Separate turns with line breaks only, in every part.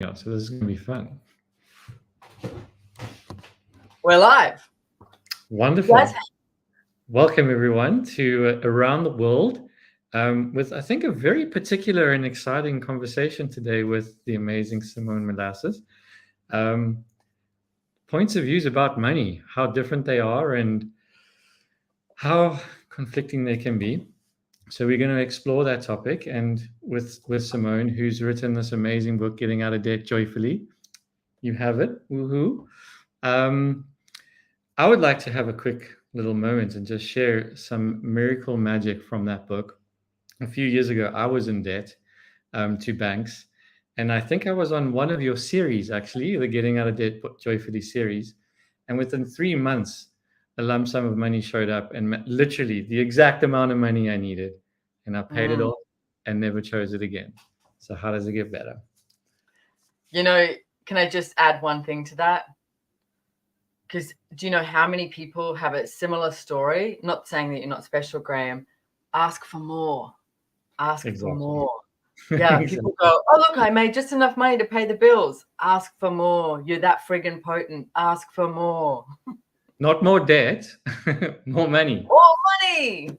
Yeah, so this is going to be fun.
We're live. Yes.
Wonderful. Welcome, everyone, to Around the World with, I think, a very particular and exciting conversation today with the amazing Simone Milasas. Um, Points of views about money, how different they are, and how conflicting they can be. So we're going to explore that topic, and with Simone, who's written this amazing book, Getting Out of Debt Joyfully. You have it. Woohoo. Um, I would like to have a quick little moment and just share some miracle magic from that book. A few years ago, I was in debt to banks, and I think I was on one of your series, actually, the Getting Out of Debt Joyfully series. And within 3 months, a lump sum of money showed up, and literally the exact amount of money I needed, and I paid it
Mm.
off and never chose it again. So how does it get better?
You know, can I just add one thing to that? Because do you know how many people have a similar story? Not saying that you're not special, Graham. Ask for more. Ask for
Exactly.
more. Yeah,
Exactly.
people go, oh, look, I made just enough money to pay the bills. Ask for more. You're that friggin' potent. Ask for more.
Not more debt, more money.
More money.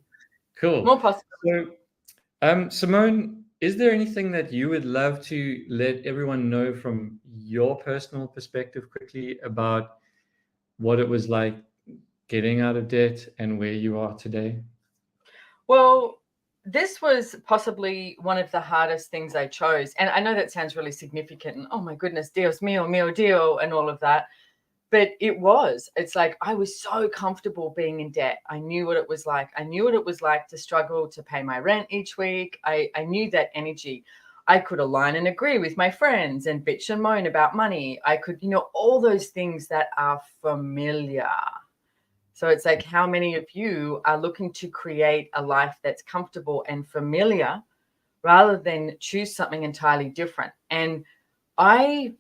Cool.
More possible.
So, Simone, is there anything that you would love to let everyone know from your personal perspective quickly about what it was like getting out of debt and where you are today?
Well, this was possibly one of the hardest things I chose. And I know that sounds really significant and oh my goodness, Dios mío, mío Dio, and all of that. But it was. It's like I was so comfortable being in debt. I knew what it was like. I knew what it was like to struggle to pay my rent each week. I knew that energy. I could align and agree with my friends and bitch and moan about money. I could, all those things that are familiar. So it's like, how many of you are looking to create a life that's comfortable and familiar rather than choose something entirely different? And I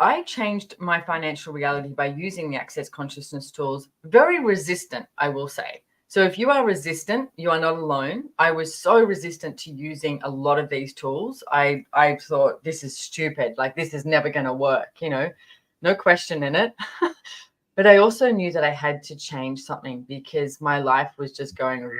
I changed my financial reality by using the access consciousness tools. Very resistant, I will say. So if you are resistant, you are not alone. I was so resistant to using a lot of these tools. I thought this is stupid. Like this is never going to work, no question in it. But I also knew that I had to change something because my life was just going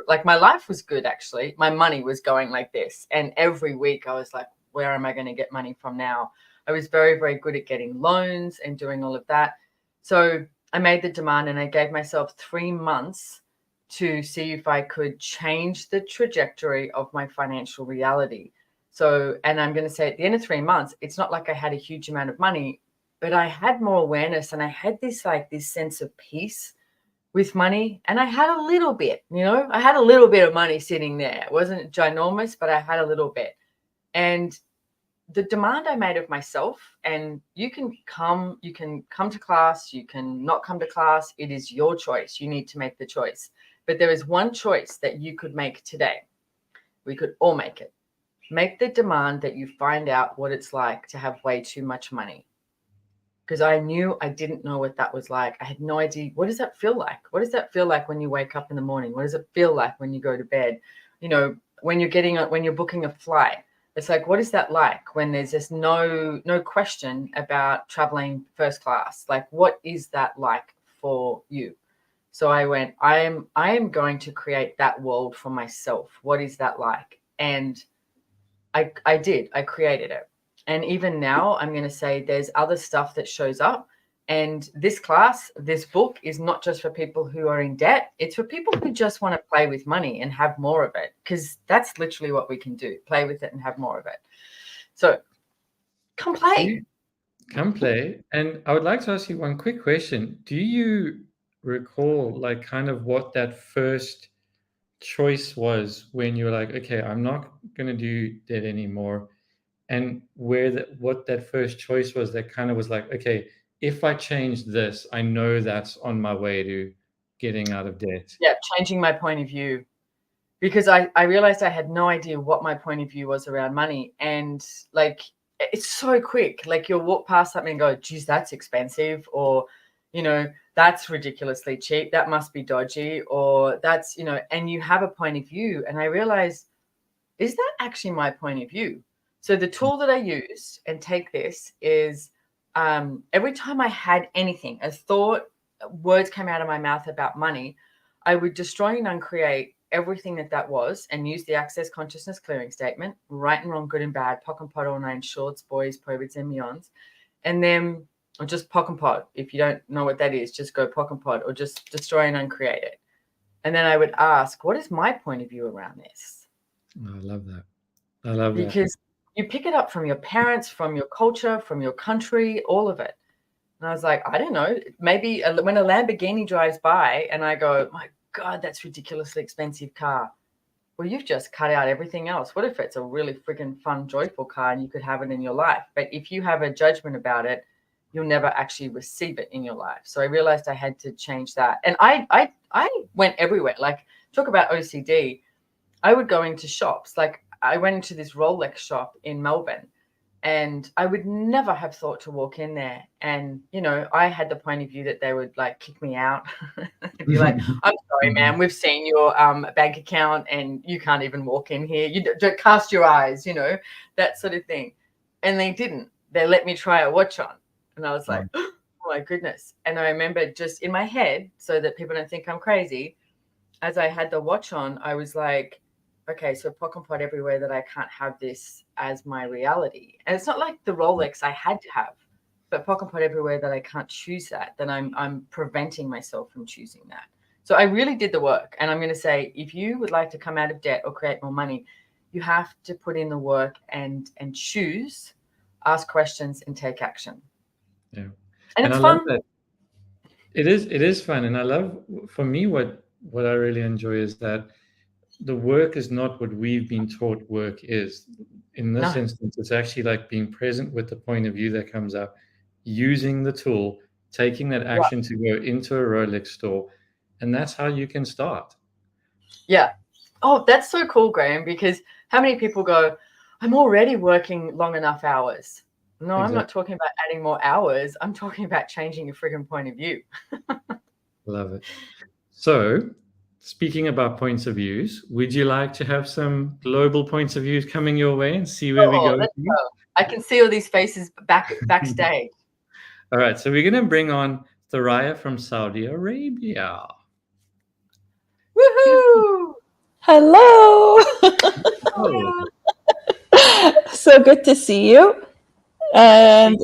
like my life was good actually. My money was going like this. And every week I was like, where am I going to get money from now? I was very, very good at getting loans and doing all of that. So I made the demand and I gave myself 3 months to see if I could change the trajectory of my financial reality. So, and I'm going to say at the end of 3 months, it's not like I had a huge amount of money, but I had more awareness and I had this sense of peace with money. And I had a little bit, I had a little bit of money sitting there. It wasn't ginormous, but I had a little bit. And the demand I made of myself, and you can come to class, you can not come to class. It is your choice. You need to make the choice. But there is one choice that you could make today. We could all make it. Make the demand that you find out what it's like to have way too much money. Because I knew I didn't know what that was like. I had no idea. What does that feel like? What does that feel like when you wake up in the morning? What does it feel like when you go to bed? When you're booking a flight, it's like, what is that like when there's just no question about traveling first class? Like, what is that like for you? So I went, I am going to create that world for myself. What is that like? And I did. I created it. And even now, I'm going to say there's other stuff that shows up. And this class, this book is not just for people who are in debt. It's for people who just want to play with money and have more of it, because that's literally what we can do, play with it and have more of it. So come play.
Come play. And I would like to ask you one quick question. Do you recall, like, kind of what that first choice was when you were like, okay, I'm not going to do that anymore? And what that first choice was that kind of was like, okay, if I change this, I know that's on my way to getting out of debt.
Yeah, changing my point of view. Because I realized I had no idea what my point of view was around money. And like, it's so quick. Like you'll walk past something and go, geez, that's expensive. Or, that's ridiculously cheap. That must be dodgy. Or that's, and you have a point of view. And I realized, is that actually my point of view? So the tool that I use, and take this, is every time I had anything, a thought, words came out of my mouth about money, I would destroy and uncreate everything that was and use the Access Consciousness Clearing Statement, right and wrong, good and bad, POC and POD, all nine shorts, boys, POVIDs and beyonds. And then, or just POC and POD. If you don't know what that is, just go POC and POD, or just destroy and uncreate it. And then I would ask, what is my point of view around this?
I love that. I love that.
Because you pick it up from your parents, from your culture, from your country, all of it. And I was like, I don't know, maybe when a Lamborghini drives by and I go, my God, that's ridiculously expensive car. Well, you've just cut out everything else. What if it's a really freaking fun, joyful car and you could have it in your life? But if you have a judgment about it, you'll never actually receive it in your life. So I realized I had to change that. And I went everywhere. Like, talk about OCD. I would go into shops. Like, I went into this Rolex shop in Melbourne, and I would never have thought to walk in there. And, you know, I had the point of view that they would like kick me out and be like, I'm sorry, man, we've seen your bank account and you can't even walk in here. You don't cast your eyes, you know, that sort of thing. And they didn't. They let me try a watch on. And I was like, oh my goodness. And I remember just in my head, so that people don't think I'm crazy, as I had the watch on, I was like, okay, so POC and POD everywhere, that I can't have this as my reality. And it's not like the Rolex I had to have, but POC and POD everywhere, that I can't choose that, then I'm preventing myself from choosing that. So I really did the work. And I'm going to say, if you would like to come out of debt or create more money, you have to put in the work and choose, ask questions, and take action.
Yeah.
And
And
it's
I
fun.
love that. It is fun. And I love, for me, what I really enjoy is that the work is not what we've been taught work is. In this
No.
instance, it's actually like being present with the point of view that comes up, using the tool, taking that action to go into a Rolex store. And that's how you can start.
Yeah. Oh, that's so cool, Graham, because how many people go, I'm already working long enough hours. No, I'm not talking about adding more hours. I'm talking about changing your friggin' point of view.
Love it. So, speaking about points of views, would you like to have some global points of views coming your way and see where we
Oh,
go?
let's go. I can see all these faces backstage.
All right, so we're going to bring on Thoraya from Saudi Arabia.
Woohoo!
Hello.
Oh,
So good to see you. And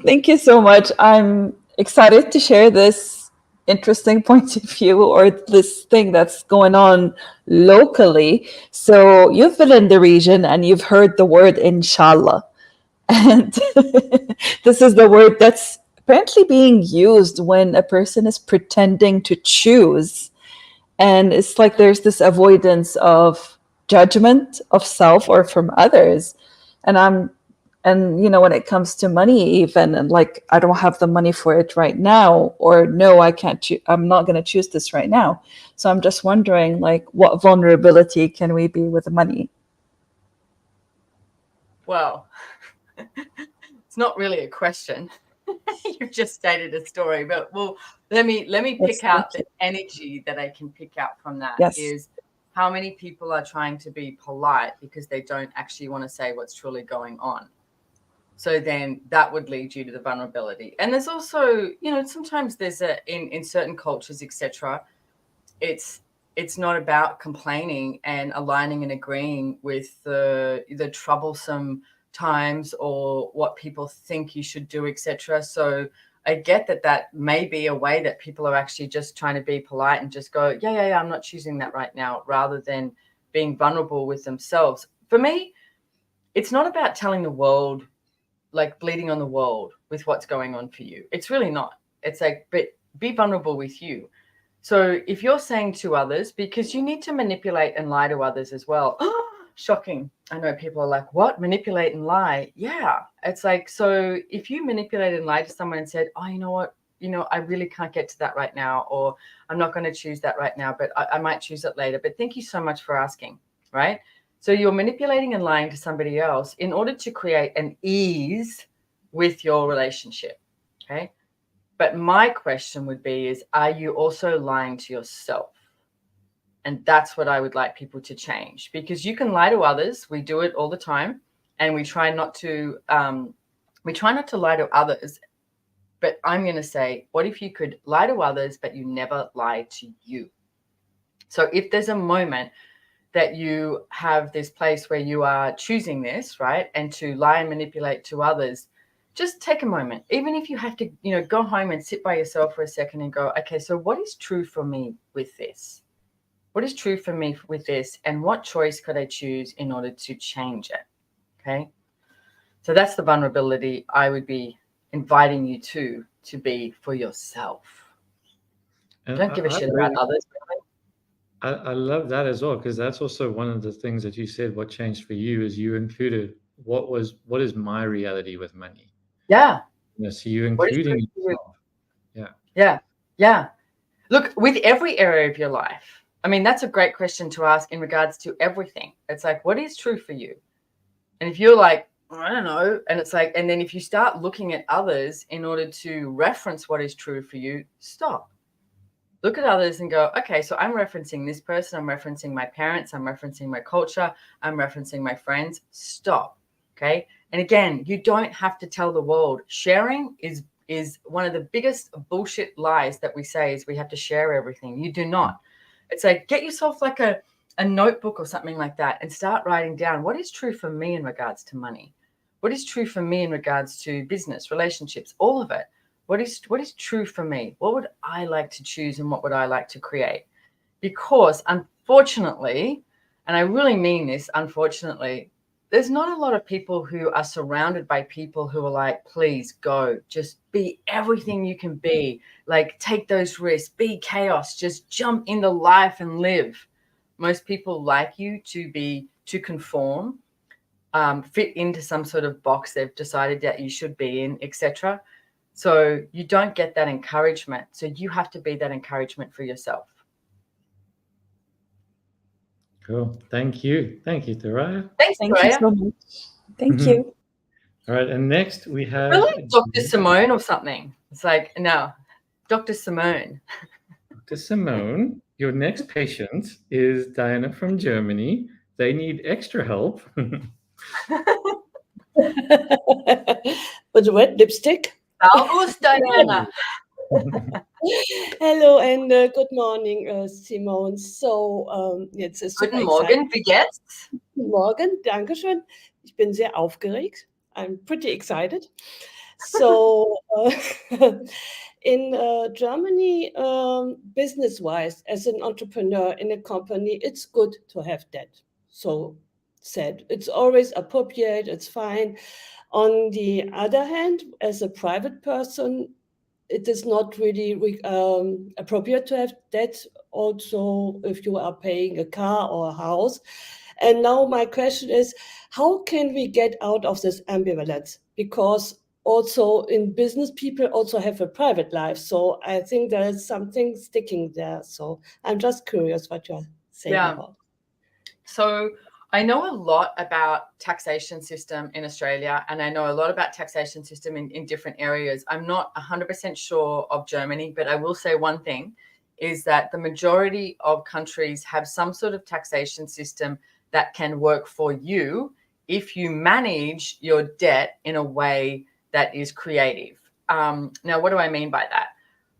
thank you so much. I'm excited to share this interesting point of view, or this thing that's going on locally. So you've been in the region and you've heard the word inshallah. And this is the word that's apparently being used when a person is pretending to choose. And it's like there's this avoidance of judgment of self or from others. And you know, when it comes to money, even, and like, I don't have the money for it right now, or no, I can't I'm not going to choose this right now. So I'm just wondering, like, what vulnerability can we be with money?
Well, it's not really a question. You've just stated a story, but well, let me pick out the energy that I can pick out from that. Is how many people are trying to be polite because they don't actually want to say what's truly going on. So then that would lead you to the vulnerability. And there's also, you know, sometimes there's in certain cultures, etc., it's not about complaining and aligning and agreeing with the troublesome times or what people think you should do, etc. So I get that may be a way that people are actually just trying to be polite and just go, yeah, I'm not choosing that right now, rather than being vulnerable with themselves. For me, it's not about telling the world, like bleeding on the world with what's going on for you. It's really not. It's like, but be vulnerable with you. So if you're saying to others, because you need to manipulate and lie to others as well. Shocking. I know people are like, what? Manipulate and lie? Yeah. It's like, so if you manipulate and lie to someone and said, oh, you know what? You know, I really can't get to that right now, or I'm not going to choose that right now, but I might choose it later. But thank you so much for asking, right? So you're manipulating and lying to somebody else in order to create an ease with your relationship, okay? But my question would be is, are you also lying to yourself? And that's what I would like people to change, because you can lie to others. We do it all the time. and we try not to lie to others. But I'm going to say, what if you could lie to others, but you never lie to you? So if there's a moment that you have this place where you are choosing this, right, and to lie and manipulate to others, just take a moment. Even if you have to, go home and sit by yourself for a second and go, okay, so what is true for me with this? What is true for me with this? And what choice could I choose in order to change it? Okay. So that's the vulnerability I would be inviting you to be for yourself.
And
Don't give a shit about others.
I love that as well, because that's also one of the things that you said. What changed for you is you included what is my reality with money.
Yeah.
So you including yourself.
Yeah. Look, with every area of your life, I mean, that's a great question to ask in regards to everything. It's like, what is true for you? And if you're like, I don't know, and it's like, and then if you start looking at others in order to reference what is true for you, stop. Look at others and go, okay, so I'm referencing this person, I'm referencing my parents, I'm referencing my culture, I'm referencing my friends. Stop. Okay. And again, you don't have to tell the world. Sharing is one of the biggest bullshit lies that we say, is we have to share everything. You do not. It's like, get yourself like a notebook or something like that and start writing down what is true for me in regards to money. What is true for me in regards to business, relationships, all of it. What is true for me? What would I like to choose and what would I like to create? Because unfortunately, and I really mean this, unfortunately, there's not a lot of people who are surrounded by people who are like, please go, just be everything you can be. Like, take those risks, be chaos, just jump into life and live. Most people like you to conform, fit into some sort of box they've decided that you should be in, etc. So you don't get that encouragement. So you have to be that encouragement for yourself.
Cool. Thank you, Taraya.
Thanks,
Thank
Taraya.
you so much. Thank you.
All right, and next we have
Really, Dr. Simone or something. It's like, no, Dr. Simone.
Dr. Simone. Your next patient is Diana from Germany. They need extra help.
With red lipstick.
Servus, Diana.
Hello and good morning, Simone. So, jetzt ist
Guten Morgen, wie geht's?
Guten Morgen, Dankeschön. Ich bin sehr aufgeregt. I'm pretty excited. So, in Germany, business-wise, as an entrepreneur in a company, it's good to have that. So said, it's always appropriate, it's fine. On the other hand, as a private person, it is not really appropriate to have that also if you are paying a car or a house. And now my question is, how can we get out of this ambivalence? Because also in business, people also have a private life. So I think there is something sticking there. So I'm just curious what you're saying about.
So I know a lot about taxation system in Australia, and I know a lot about taxation system in different areas. I'm not 100% sure of Germany, but I will say one thing is that the majority of countries have some sort of taxation system that can work for you if you manage your debt in a way that is creative. Now, what do I mean by that?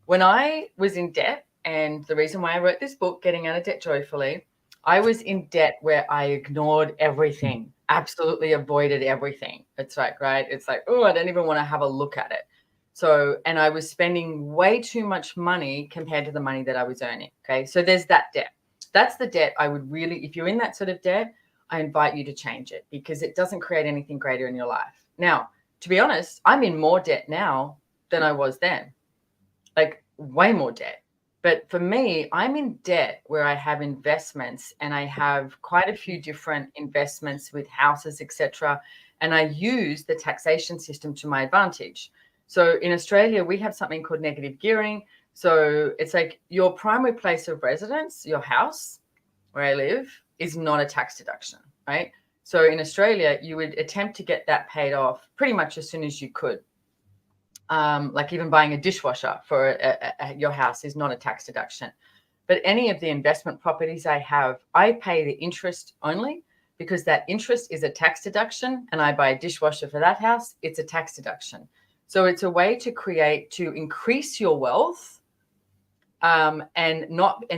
When I was in debt, and the reason why I wrote this book, Getting Out of Debt Joyfully, I was in debt where I ignored everything, absolutely avoided everything. It's like, right? It's like, oh, I don't even want to have a look at it. So, and I was spending way too much money compared to the money that I was earning. Okay. So there's that debt. That's the debt I would really, if you're in that sort of debt, I invite you to change it because it doesn't create anything greater in your life. Now, to be honest, I'm in more debt now than I was then, like way more debt. But for me, I'm in debt where I have investments and I have quite a few different investments with houses, etc. And I use the taxation system to my advantage. So in Australia, we have something called negative gearing. So it's like your primary place of residence, your house where I live, is not a tax deduction, right? So in Australia, you would attempt to get that paid off pretty much as soon as you could. Like even buying a dishwasher for your house is not a tax deduction. But any of the investment properties I have, I pay the interest only. because that interest is a tax deduction, and I buy a dishwasher for that house, it's a tax deduction. So it's a way to increase your wealth, and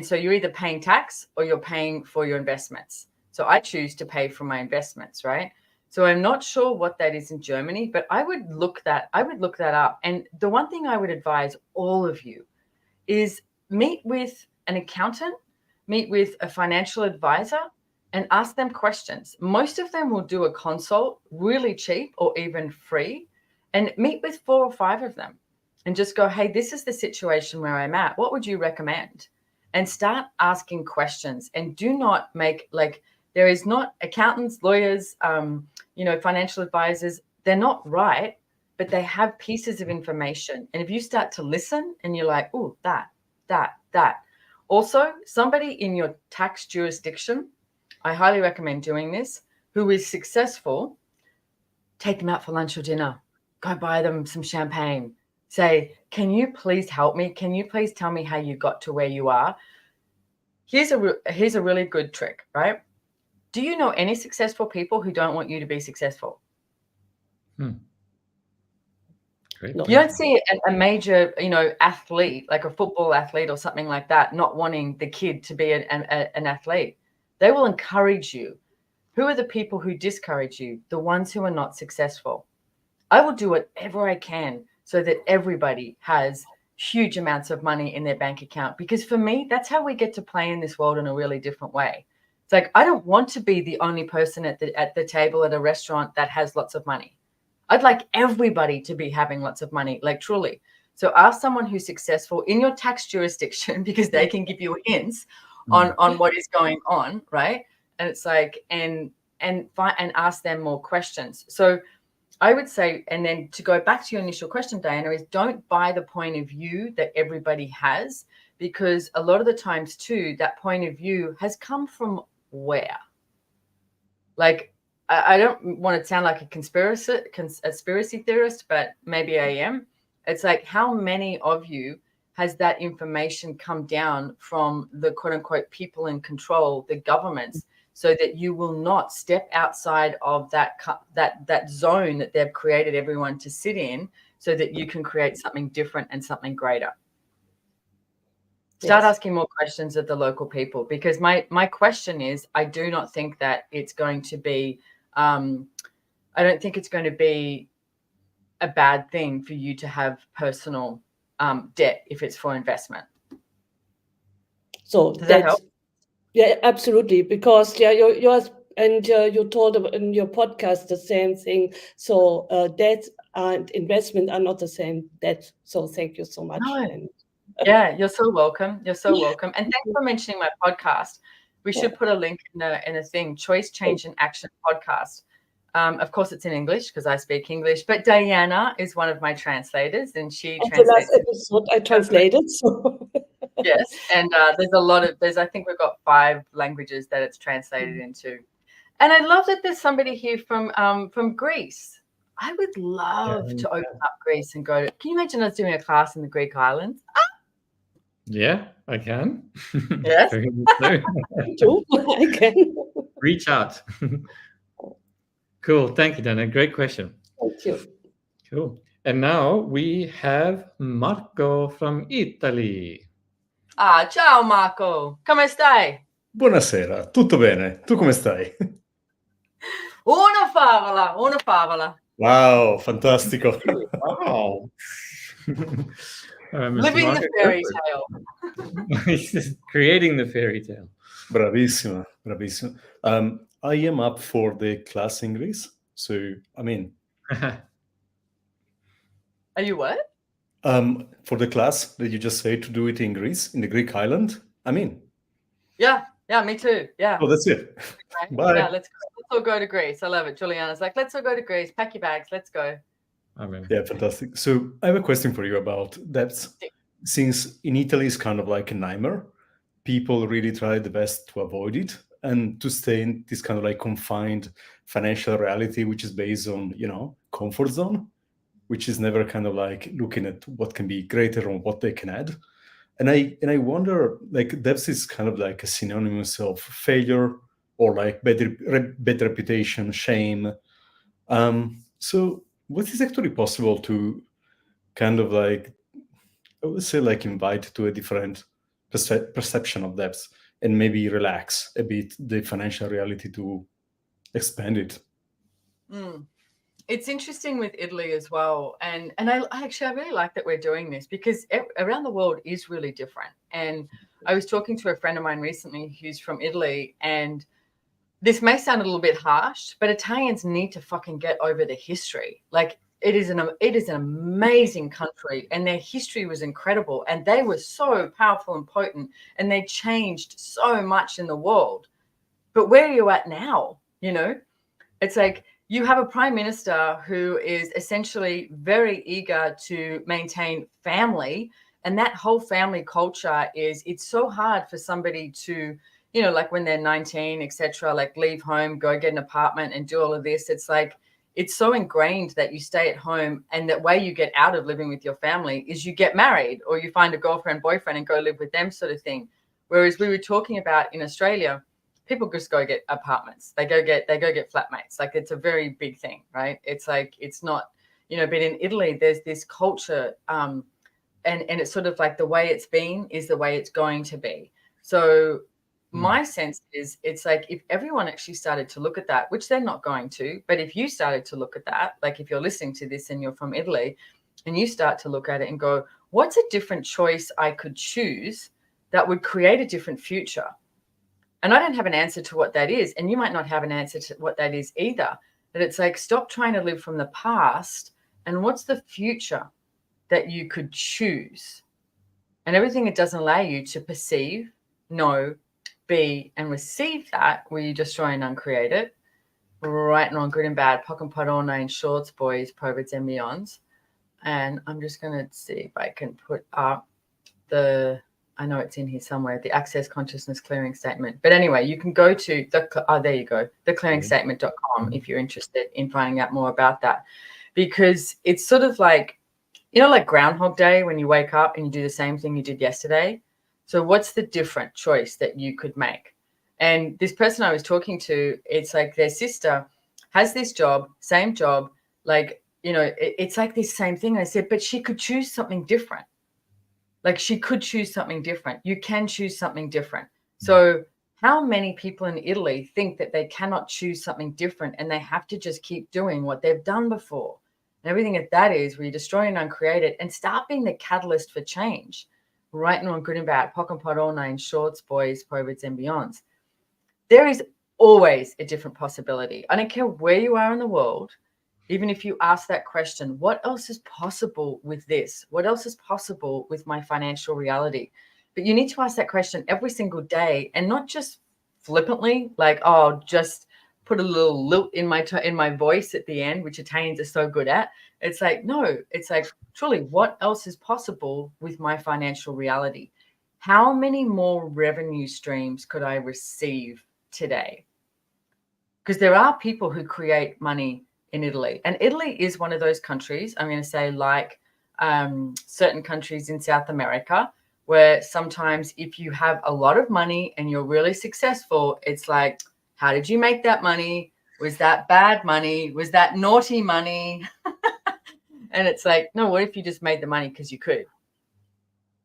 so you're either paying tax or you're paying for your investments. So I choose to pay for my investments, right? So I'm not sure what that is in Germany, but I would look that up. And the one thing I would advise all of you is meet with an accountant, meet with a financial advisor, and ask them questions. Most of them will do a consult really cheap or even free, and meet with 4 or 5 of them and just go, hey, this is the situation where I'm at. What would you recommend? And start asking questions. And do not make, like, there is not accountants, lawyers, financial advisors. They're not right, but they have pieces of information. And if you start to listen and you're like, oh, that. Also, somebody in your tax jurisdiction, I highly recommend doing this, who is successful, take them out for lunch or dinner. Go buy them some champagne. Say, can you please help me? Can you please tell me how you got to where you are? Here's a really good trick, right? Do you know any successful people who don't want you to be successful?
Great.
You don't see a major, athlete, like a football athlete or something like that, not wanting the kid to be an athlete. They will encourage you. Who are the people who discourage you? The ones who are not successful. I will do whatever I can so that everybody has huge amounts of money in their bank account, because for me, that's how we get to play in this world in a really different way. It's like, I don't want to be the only person at the table at a restaurant that has lots of money. I'd like everybody to be having lots of money, like truly. So ask someone who's successful in your tax jurisdiction, because they can give you hints on what is going on, right? And it's like, and ask them more questions. So I would say, and then to go back to your initial question, Diana, is don't buy the point of view that everybody has, because a lot of the times too, that point of view has come from where? Like, I don't want to sound like a conspiracy theorist, but maybe I am. It's like, how many of you has that information come down from the quote unquote people in control, the governments, so that you will not step outside of that zone that they've created everyone to sit in, so that you can create something different and something greater. Start asking more questions of the local people, because my question is, I do not think that it's going to be, I don't think it's going to be a bad thing for you to have personal debt if it's for investment.
So
does that help?
Yeah, absolutely. Because you told in your podcast the same thing. So debt and investment are not the same debt. So thank you so much.
No. Yeah, you're so welcome. You're so welcome. And thanks for mentioning my podcast. We should put a link in a thing, Choice, Change and Action podcast. Of course, it's in English because I speak English, but Diana is one of my translators, and she translates.
The last episode I translated. So.
Yes, and I think we've got 5 languages that it's translated into. And I love that there's somebody here from Greece. I would love to open up Greece and go to, can you imagine us doing a class in the Greek islands?
Yeah, I can.
Yes.
I can.
Reach out. Cool. Thank you, Dana. Great question.
Thank you.
Cool. And now we have Marco from Italy.
Ciao Marco. Come stai?
Buonasera, tutto bene? Tu come stai?
Una favola.
Wow, fantastico.
Wow.
Living
Marco,
the fairy tale.
He's creating the fairy tale.
Bravissima. I am up for the class in Greece. So, I mean...
Are you what?
For the class that you just said to do it in Greece, in the Greek island, I mean...
Yeah, me too. Yeah.
Oh, that's it.
Okay.
Bye.
Yeah, let's all go to Greece. I love it. Juliana's like, let's all go to Greece. Pack your bags. Let's go.
Amen.
Yeah, fantastic. So I have a question for you about that. Since in Italy is kind of like a nightmare, people really try the best to avoid it and to stay in this kind of like confined financial reality, which is based on, comfort zone, which is never kind of like looking at what can be greater or what they can add. And I wonder, like, depth is kind of like a synonymous of failure, or like bad reputation, shame. So what is actually possible to kind of like, I would say, like invite to a different perception of debts and maybe relax a bit the financial reality to expand it?
It's interesting with Italy as well, and I really like that we're doing this, because around the world is really different. And I was talking to a friend of mine recently who's from Italy, and this may sound a little bit harsh, but Italians need to fucking get over the history. Like, it is an amazing country, and their history was incredible, and they were so powerful and potent, and they changed so much in the world. But where are you at now? You know, it's like you have a prime minister who is essentially very eager to maintain family, and that whole family culture it's so hard for somebody to, you know, like when they're 19, etc., like leave home, go get an apartment and do all of this. It's like, it's so ingrained that you stay at home, and that way you get out of living with your family is you get married, or you find a girlfriend, boyfriend, and go live with them, sort of thing. Whereas we were talking about in Australia, people just go get apartments. They go get flatmates. Like, it's a very big thing, right? It's like, it's not, you know, but in Italy, there's this culture, and it's sort of like the way it's been is the way it's going to be. So my sense is, it's like, if everyone actually started to look at that, which they're not going to, but if you started to look at that, like if you're listening to this and you're from Italy and you start to look at it and go, what's a different choice I could choose that would create a different future? And I don't have an answer to what that is, and you might not have an answer to what that is either. But it's like, stop trying to live from the past, and what's the future that you could choose? And everything it doesn't allow you to perceive, know, be, and receive that, where you destroy and uncreate it. Right and wrong, good and bad, pock and pot, all nine shorts, boys, perverts, and beyonds. And I'm just going to see if I can put up I know it's in here somewhere, the Access Consciousness Clearing Statement. But anyway, you can go to there you go, theclearingstatement.com, if you're interested in finding out more about that. Because it's sort of like, you know, like Groundhog Day, when you wake up and you do the same thing you did yesterday. So what's the different choice that you could make? And this person I was talking to, it's like their sister has this job, same job, like, you know, it's like this same thing. I said, but she could choose something different. Like, she could choose something different. You can choose something different. So how many people in Italy think that they cannot choose something different, and they have to just keep doing what they've done before? And everything that is, where you destroy and uncreate it, and start being the catalyst for change. Right and wrong, good and bad, pock and pot, all nine shorts, boys, perverts, and beyonds. There is always a different possibility. I don't care where you are in the world. Even if you ask that question, what else is possible with this? What else is possible with my financial reality? But you need to ask that question every single day, and not just flippantly, like, oh, just put a little lilt in my voice at the end, which Italians are so good at. It's like, no, it's like, truly, what else is possible with my financial reality? How many more revenue streams could I receive today? Because there are people who create money in Italy, and Italy is one of those countries, I'm going to say, like certain countries in South America, where sometimes if you have a lot of money and you're really successful, it's like, how did you make that money? Was that bad money? Was that naughty money? And it's like, no, what if you just made the money because you could?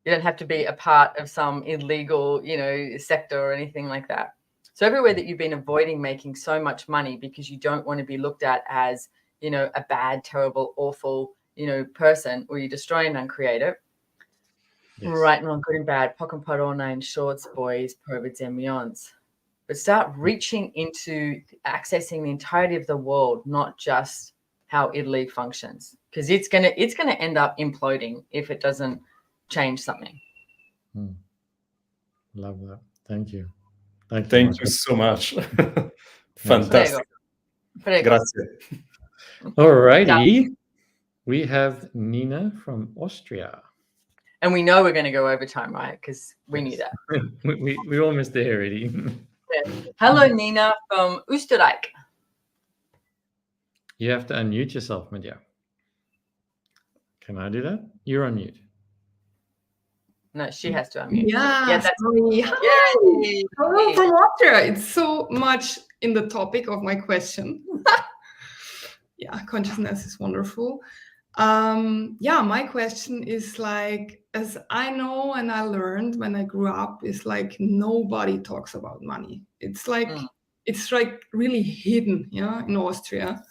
You don't have to be a part of some illegal, you know, sector or anything like that. So everywhere that you've been avoiding making so much money because you don't want to be looked at as, you know, a bad, terrible, awful, you know, person, or you destroy and uncreate it. Yes. Right and wrong, good and bad, pock and pot, all nine shorts, boys, perverts, and beyonds. But start reaching into accessing the entirety of the world, not just how Italy functions, because it's gonna end up imploding if it doesn't change something.
Love that. Thank you. Thank
you so much. Fantastic.
Grazie.
All righty. We have Nina from Austria.
And we know we're going to go over time, right? Because we knew that.
we almost there already.
Yeah. Hello, Nina from Österreich.
You have to unmute yourself, Medya. Can I do that? You're on mute.
No, she has to unmute.
Yeah,
that's
sorry. Hi.
Yay.
Hello from Austria. It's so much in the topic of my question. Yeah, consciousness is wonderful. Yeah, my question is like, as I know and I learned when I grew up, is like nobody talks about money. It's like really hidden, yeah, in Austria.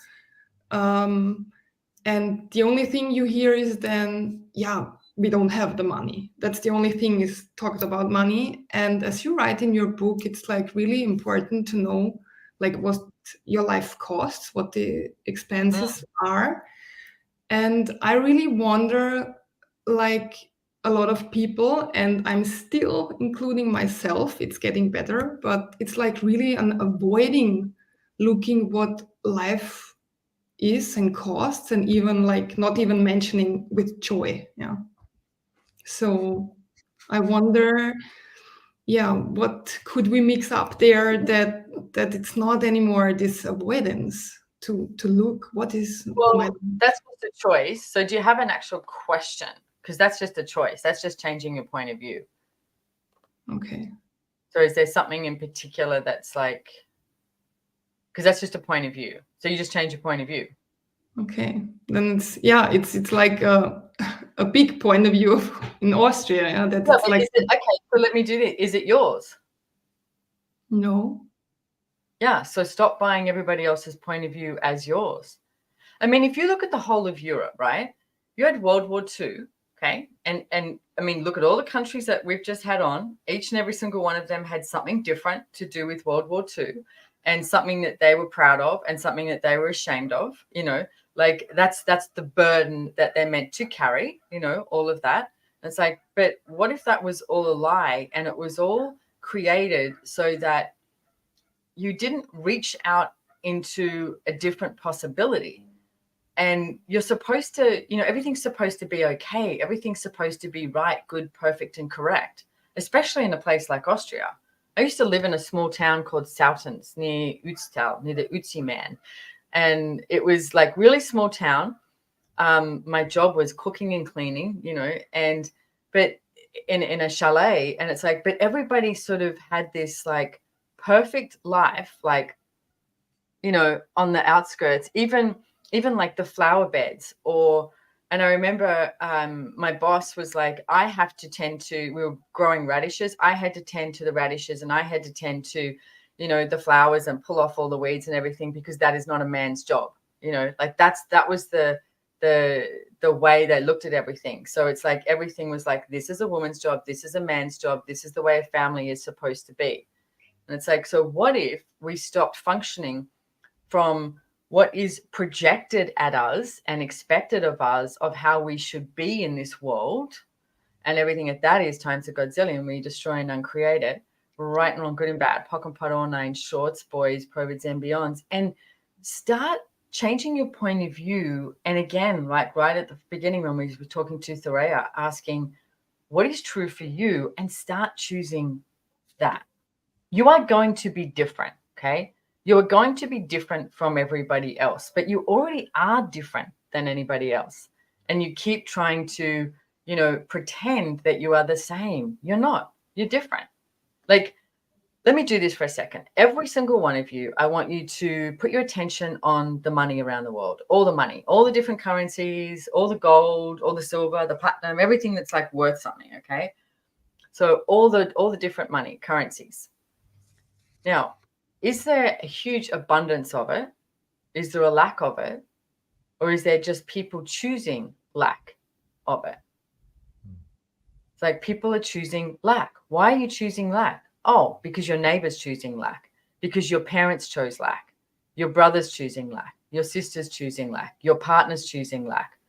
And the only thing you hear is then, yeah, we don't have the money. That's the only thing is talked about money. And as you write in your book, it's like really important to know like what your life costs, what the expenses are. And I really wonder, like a lot of people, and I'm still including myself, it's getting better, but it's like really an avoiding looking what life is and costs, and even like not even mentioning with joy. Yeah. So I wonder, yeah, what could we mix up there that it's not anymore this avoidance to look what is my.
That's just a choice. So do you have an actual question? Because that's just a choice. That's just changing your point of view.
Okay.
So is there something in particular that's like, because that's just a point of view. So you just change your point of view.
Okay, then it's like a big point of view in Austria. Yeah, it's like.
Okay, so let me do this. Is it yours?
No.
Yeah, so stop buying everybody else's point of view as yours. I mean, if you look at the whole of Europe, right? You had World War II, okay? And I mean, look at all the countries that we've just had on. Each and every single one of them had something different to do with World War II, and something that they were proud of and something that they were ashamed of, you know, like that's the burden that they're meant to carry, you know, all of that. And it's like, but what if that was all a lie and it was all created so that you didn't reach out into a different possibility? And you're supposed to, you know, everything's supposed to be okay. Everything's supposed to be right, good, perfect, and correct, especially in a place like Austria. I used to live in a small town called Soutens near Utztal, near the Utsi man. And it was like really small town. My job was cooking and cleaning, you know, but in a chalet. And it's like, but everybody sort of had this like perfect life, like, you know, on the outskirts, even like the flower beds. And I remember my boss was like, I have to tend to, we were growing radishes. I had to tend to the radishes and I had to tend to, you know, the flowers and pull off all the weeds and everything, because that is not a man's job. You know, like that was the way they looked at everything. So it's like, everything was like, this is a woman's job. This is a man's job. This is the way a family is supposed to be. And it's like, so what if we stopped functioning from what is projected at us and expected of us of how we should be in this world, and everything at that is times a godzillion, we destroy and uncreate it, right and wrong, good and bad, pock and pot, all nine shorts, boys, provids and beyonds, and start changing your point of view. And again, like right at the beginning when we were talking to Thorea, asking what is true for you, and start choosing that. You are going to be different, okay? You are going to be different from everybody else, but you already are different than anybody else. And you keep trying to, you know, pretend that you are the same. You're not. You're different. Like, let me do this for a second. Every single one of you, I want you to put your attention on the money around the world, all the money, all the different currencies, all the gold, all the silver, the platinum, everything that's like worth something, okay? So all the different money, currencies. Now, is there a huge abundance of it? Is there a lack of it? Or is there just people choosing lack of it? It's like people are choosing lack. Why are you choosing lack? Oh, because your neighbor's choosing lack, because your parents chose lack, your brother's choosing lack, your sister's choosing lack, your partner's choosing lack.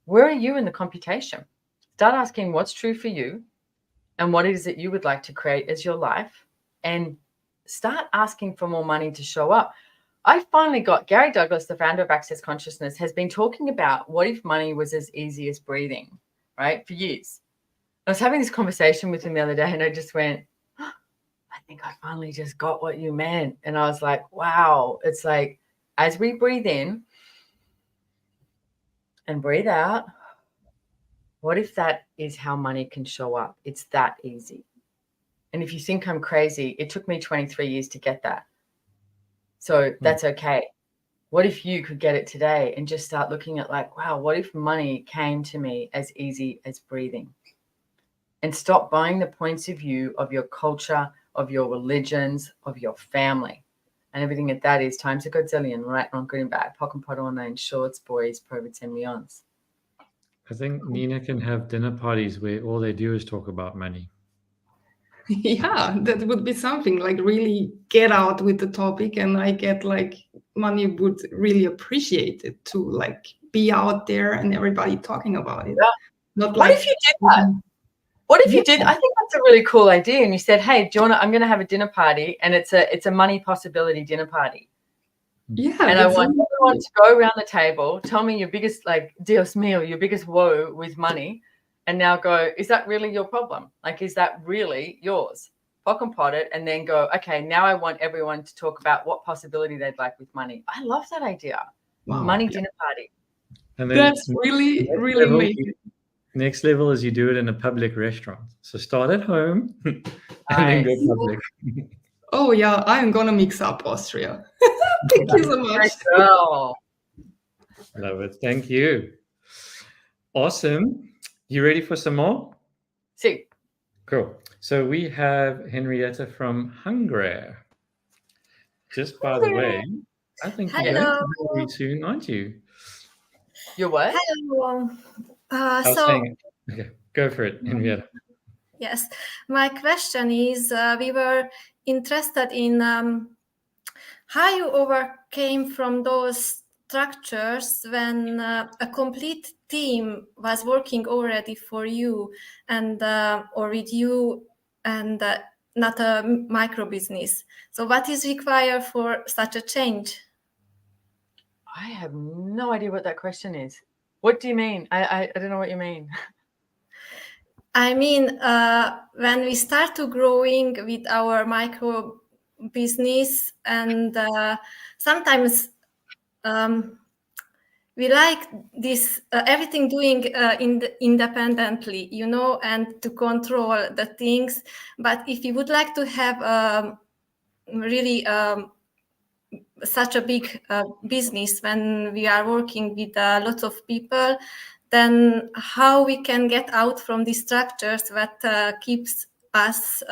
Where are you in the computation? Start asking what's true for you and what is it you would like to create as your life, and start asking for more money to show up. I finally got Gary Douglas, the founder of Access Consciousness, has been talking about what if money was as easy as breathing, right? For years. I was having this conversation with him the other day and I just went, oh, I think I finally just got what you meant. And I was like, wow, it's like as we breathe in and breathe out, What if that is how money can show up? It's that easy. And if you think I'm crazy, it took me 23 years to get that. So that's okay. What if you could get it today and just start looking at like, wow, what if money came to me as easy as breathing? And stop buying the points of view of your culture, of your religions, of your family. And everything that is times a godzillion, right, wrong, good and bad, pock and pot online, shorts, boys, perverts and beyonds.
I think Nina can have dinner parties where all they do is talk about money.
Yeah, that would be something, like really get out with the topic, and I get like money would really appreciate it to like be out there and everybody talking about it.
Yeah.
Not
What
like
if you did that? What if you did? I think that's a really cool idea. And you said, hey, do you want to, I'm going to have a dinner party, and it's a money possibility dinner party.
Yeah.
And I want everyone to go around the table, tell me your biggest, like, Dios mío, your biggest woe with money. And now go, is that really your problem? Like, is that really yours? Pock and pot it, and then go, okay, now I want everyone to talk about what possibility they'd like with money. I love that idea.
Wow.
Money dinner party.
And then
That's really, really amazing.
Next level is you do it in a public restaurant. So start at home and then go public.
Oh yeah, I'm gonna mix up Austria. Thank you so much.
Girl.
Love it. Thank you. Awesome. You ready for some more?
See.
Cool. So we have Henrietta from Hungary. Just by the way, I think you're going to Hungary soon, aren't you?
You're what?
Hello.
Okay, go for it, Henrietta.
Yes, my question is, we were interested in how you overcame from those structures when a complete team was working already for you and or with you, and not a micro business. So what is required for such a change?
I have no idea what that question is. What do you mean? I don't know what you mean.
I mean, when we start to growing with our micro business, and sometimes we like this everything doing independently, you know, and to control the things. But if you would like to have really such a big business when we are working with lots of people, then how we can get out from these structures that keeps us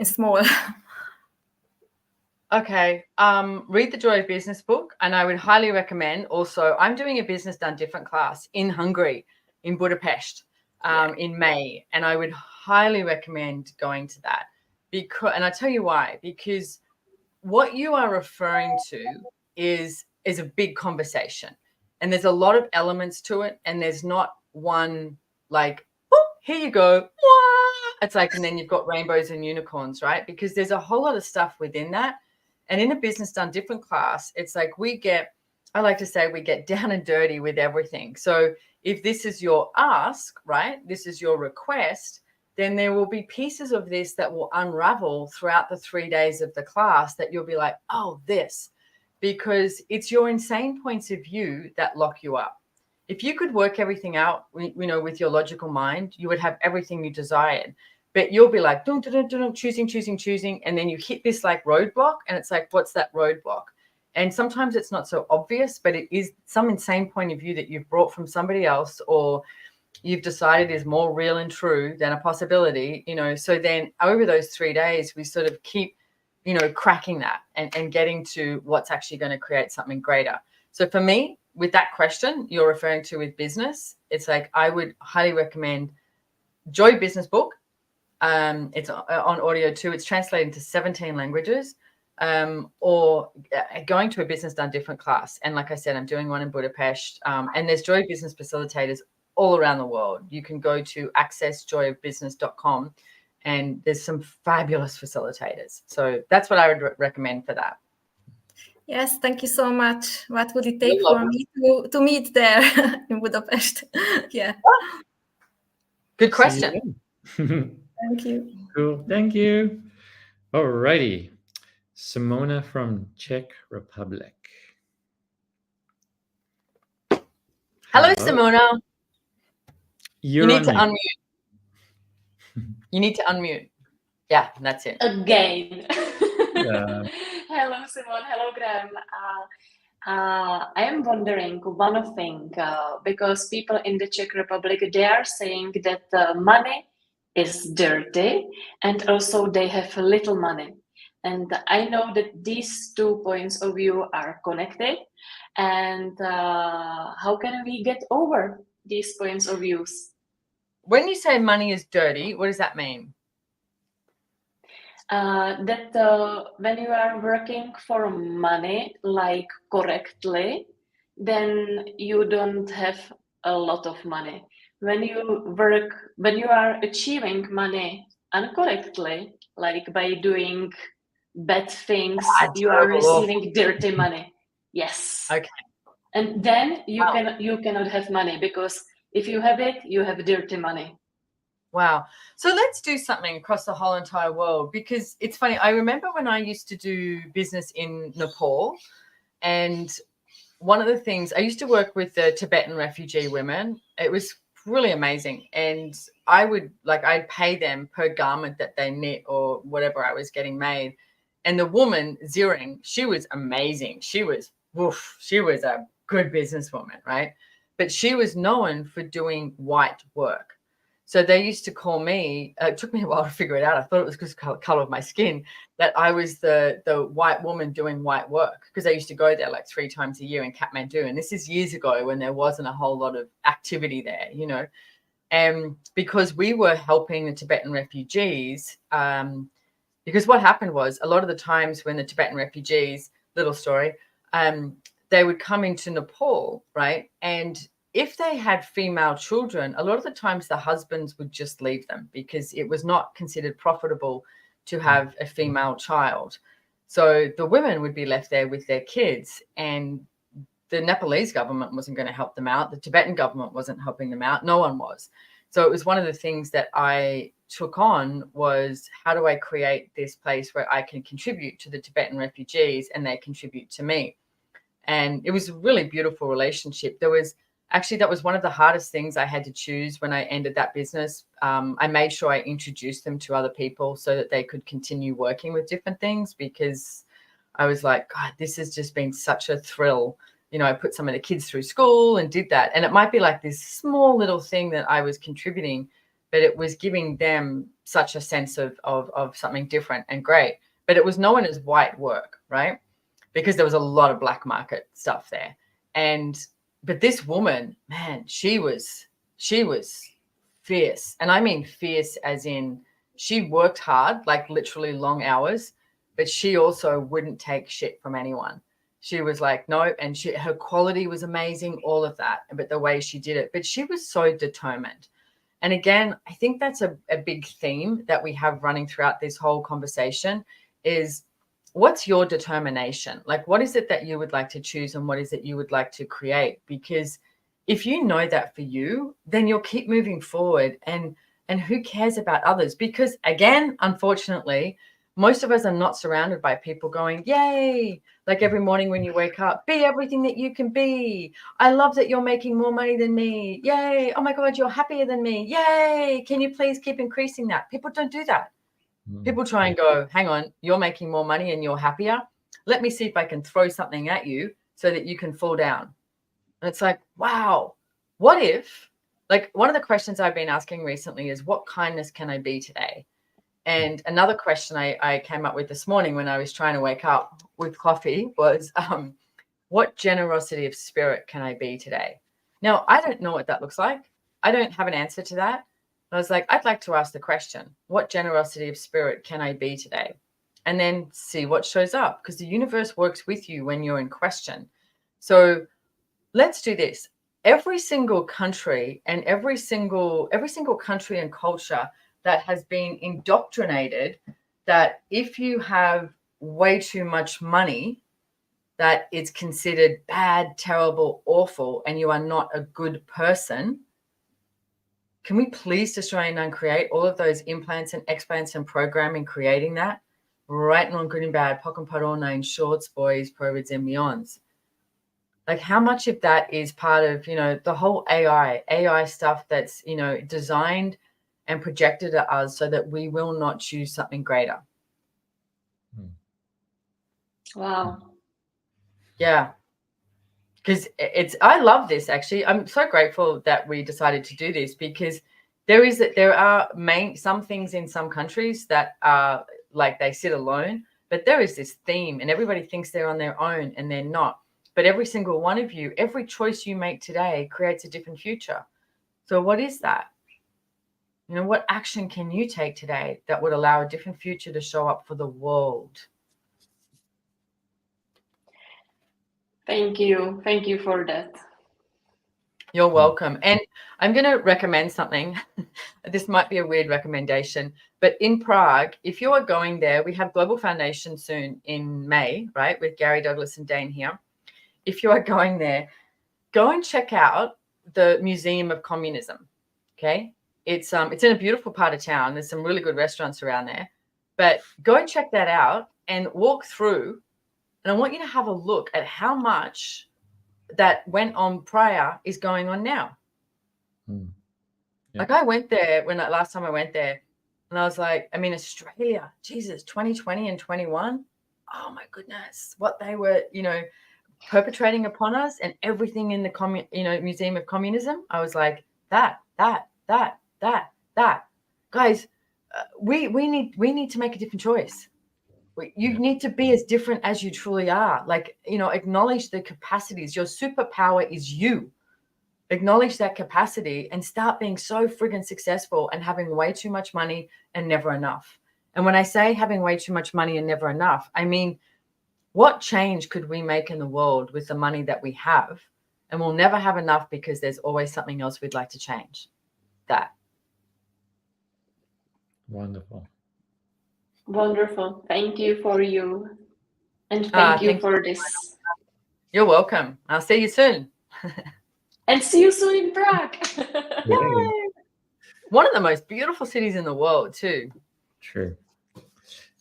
small.
Okay. Read the Joy of Business book, and I would highly recommend also, I'm doing a Business Done Different class in Hungary, in Budapest, in May, and I would highly recommend going to that, because, and I'll tell you why, because what you are referring to is a big conversation, and there's a lot of elements to it, and there's not one like, oh, here you go. Wah! It's like, and then you've got rainbows and unicorns, right? Because there's a whole lot of stuff within that. And in a Business Done Different class, it's like I like to say we get down and dirty with everything. So if this is your ask, right, this is your request, then there will be pieces of this that will unravel throughout the 3 days of the class that you'll be like, oh, this, because it's your insane points of view that lock you up. If you could work everything out, you know, with your logical mind, you would have everything you desired. But you'll be like, dun, dun, dun, dun, choosing. And then you hit this like roadblock, and it's like, what's that roadblock? And sometimes it's not so obvious, but it is some insane point of view that you've brought from somebody else, or you've decided is more real and true than a possibility, you know. So then over those 3 days, we sort of keep, you know, cracking that and getting to what's actually going to create something greater. So for me, with that question you're referring to with business, it's like, I would highly recommend Joy Business book. It's on audio too. It's translated into 17 languages, or going to a Business Done Different class. And like I said, I'm doing one in Budapest, and there's Joy Business facilitators all around the world. You can go to accessjoyofbusiness.com, and there's some fabulous facilitators. So that's what I would recommend for that.
Yes, thank you so much. What would it take for me to meet there in Budapest? Yeah.
Good question.
Thank you.
Cool. Thank you. All righty. Simone from Czech Republic.
Hello, Simone.
You're
You need to
on
unmute. You need to unmute. Yeah, that's it.
Again.
Yeah.
Hello, Simone. Hello, Graham. I am wondering one thing because people in the Czech Republic, they are saying that money is dirty and also they have little money. And I know that these 2 points of view are connected. And how can we get over these points of views?
When you say money is dirty, what does that mean?
That when you are working for money like correctly, then you don't have a lot of money. When you are achieving money incorrectly, like by doing bad things, you are receiving dirty money. Yes.
Okay.
And then you cannot have money, because if you have it, you have dirty money.
Wow. So let's do something across the whole entire world, because it's funny. I remember when I used to do business in Nepal, and one of the things, I used to work with the Tibetan refugee women. It was really amazing. And I'd pay them per garment that they knit or whatever I was getting made. And the woman, Ziring, she was amazing. She was a good businesswoman, right? But she was known for doing white work. So they used to call me, it took me a while to figure it out. I thought it was because of the color of my skin, that I was the white woman doing white work, because I used to go there like 3 times a year in Kathmandu. And this is years ago when there wasn't a whole lot of activity there, you know. And because we were helping the Tibetan refugees, because what happened was, a lot of the times when the Tibetan refugees, little story, they would come into Nepal, right? And if they had female children, a lot of the times the husbands would just leave them, because it was not considered profitable to have a female child. So the women would be left there with their kids, and the Nepalese government wasn't going to help them out. The Tibetan government wasn't helping them out. No one was. So it was one of the things that I took on, was how do I create this place where I can contribute to the Tibetan refugees and they contribute to me? And it was a really beautiful relationship. That was one of the hardest things I had to choose when I ended that business. I made sure I introduced them to other people so that they could continue working with different things, because I was like, God, this has just been such a thrill. You know, I put some of the kids through school and did that. And it might be like this small little thing that I was contributing, but it was giving them such a sense of something different and great. But it was known as white work, right? Because there was a lot of black market stuff there. But this woman, man, she was fierce. And I mean fierce as in, she worked hard, like literally long hours, but she also wouldn't take shit from anyone. She was like, no, and her quality was amazing, all of that, but the way she did it. But she was so determined. And again, I think that's a big theme that we have running throughout this whole conversation is, what's your determination? Like, what is it that you would like to choose, and what is it you would like to create? Because if you know that for you, then you'll keep moving forward, and who cares about others? Because again, unfortunately, most of us are not surrounded by people going, yay, like every morning when you wake up, be everything that you can be. I love that you're making more money than me. Yay. Oh my God, you're happier than me. Yay. Can you please keep increasing that? People don't do that. People try and go, hang on, you're making more money and you're happier. Let me see if I can throw something at you so that you can fall down. And it's like, wow, what if, like, one of the questions I've been asking recently is, what kindness can I be today? And another question I came up with this morning when I was trying to wake up with coffee was, what generosity of spirit can I be today? Now, I don't know what that looks like. I don't have an answer to that. I was like, I'd like to ask the question, what generosity of spirit can I be today? And then see what shows up, because the universe works with you when you're in question. So let's do this. Every single country and every single country and culture that has been indoctrinated that if you have way too much money, that it's considered bad, terrible, awful, and you are not a good person. Can we please destroy and uncreate all of those implants and explants and programming creating that? Right, non, good and bad, pock and parona in shorts, boys, provids and beyonds. Like how much of that is part of, the whole AI stuff that's, designed and projected at us so that we will not choose something greater.
Wow.
Yeah. Because I love this, actually. I'm so grateful that we decided to do this, because there are some things in some countries that are like they sit alone, but there is this theme and everybody thinks they're on their own and they're not. But every single one of you, every choice you make today creates a different future. So what is that? What action can you take today that would allow a different future to show up for the world?
Thank you. Thank you for that.
You're welcome. And I'm going to recommend something. This might be a weird recommendation, but in Prague, if you are going there, we have Global Foundation soon in May, right, with Gary Douglas and Dane here. If you are going there, go and check out the Museum of Communism. Okay, it's in a beautiful part of town. There's some really good restaurants around there, but go and check that out and walk through. And I want you to have a look at how much that went on prior is going on now. Yeah. Like I went there last time I went there, and I was like, Australia, Jesus, 2020 and 21. Oh my goodness, what they were, perpetrating upon us, and everything in the Museum of Communism. I was like, that. Guys, we need to make a different choice. You need to be as different as you truly are. Like, acknowledge the capacities. Your superpower is you. Acknowledge that capacity and start being so friggin' successful and having way too much money and never enough. And when I say having way too much money and never enough, I mean, what change could we make in the world with the money that we have? And we'll never have enough because there's always something else we'd like to change. That.
Wonderful.
Wonderful. Thank you for you. And thank you for this.
You're welcome. I'll see you soon.
And see you soon in Prague.
Yay. One of the most beautiful cities in the world, too.
True.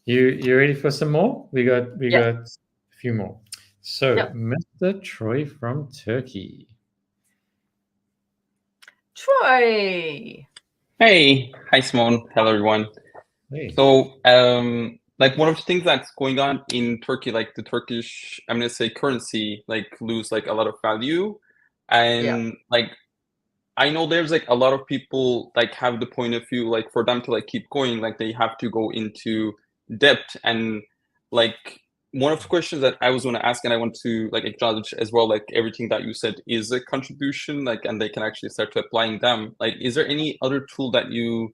You ready for some more? We got a few more. So, Mr. Troy from Turkey.
Troy.
Hey, hi Simone. Hello everyone.
Hey.
So, like one of the things that's going on in Turkey, like the Turkish, I'm gonna say currency, like lose like a lot of value, and like I know there's like a lot of people like have the point of view like for them to like keep going, like they have to go into debt, and like one of the questions that I was going to ask, and I want to like acknowledge as well, like everything that you said is a contribution, like, and they can actually start to applying them. Like, is there any other tool that you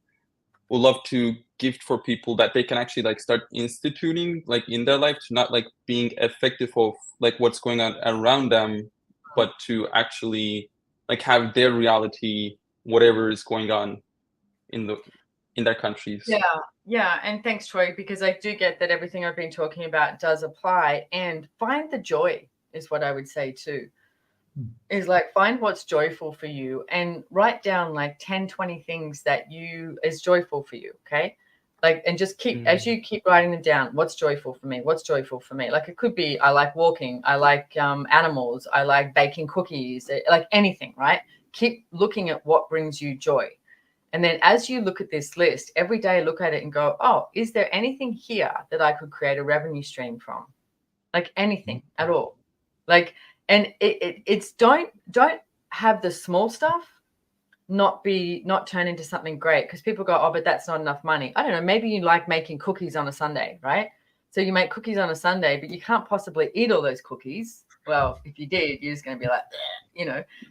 would love to gift for people that they can actually like start instituting like in their life, to not like being effective of like what's going on around them, but to actually like have their reality, whatever is going on in their countries?
Yeah, and thanks, Troy, because I do get that everything I've been talking about does apply, and find the joy is what I would say too. Is like, find what's joyful for you and write down like 10, 20 things that is joyful for you. Okay. Like, and just as you keep writing them down, what's joyful for me? What's joyful for me? Like, it could be, I like walking. I like animals. I like baking cookies, like anything, right? Keep looking at what brings you joy. And then as you look at this list every day, look at it and go, oh, is there anything here that I could create a revenue stream from? Like anything at all. Like, and it's don't have the small stuff not turn into something great, because people go, oh, but that's not enough money. I don't know. Maybe you like making cookies on a Sunday, right? So you make cookies on a Sunday, but you can't possibly eat all those cookies. Well, if you did, you're just going to be like,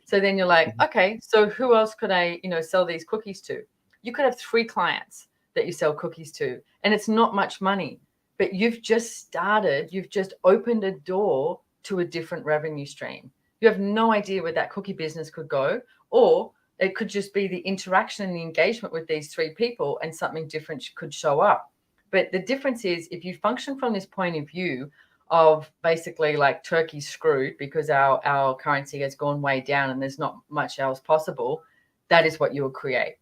So then you're like, okay, so who else could I, sell these cookies to? You could have 3 clients that you sell cookies to, and it's not much money, but you've just started. You've just opened a door to a different revenue stream. You have no idea where that cookie business could go, or it could just be the interaction and the engagement with these 3 people, and something different could show up. But the difference is, if you function from this point of view of basically like Turkey's screwed because our currency has gone way down and there's not much else possible, that is what you will create.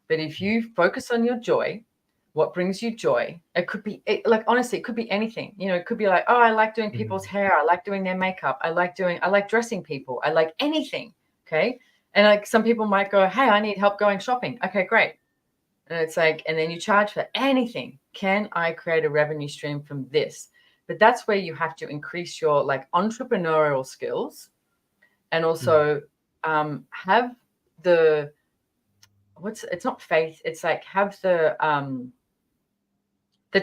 But if you focus on your joy, what brings you joy. It could be like, honestly, it could be anything. You know, it could be like, oh, I like doing people's hair. I like doing their makeup. I like dressing people. I like anything. Okay. And like some people might go, hey, I need help going shopping. Okay, great. And it's like, and then you charge for anything. Can I create a revenue stream from this? But that's where you have to increase your like entrepreneurial skills, and also have the, it's not faith. It's like have the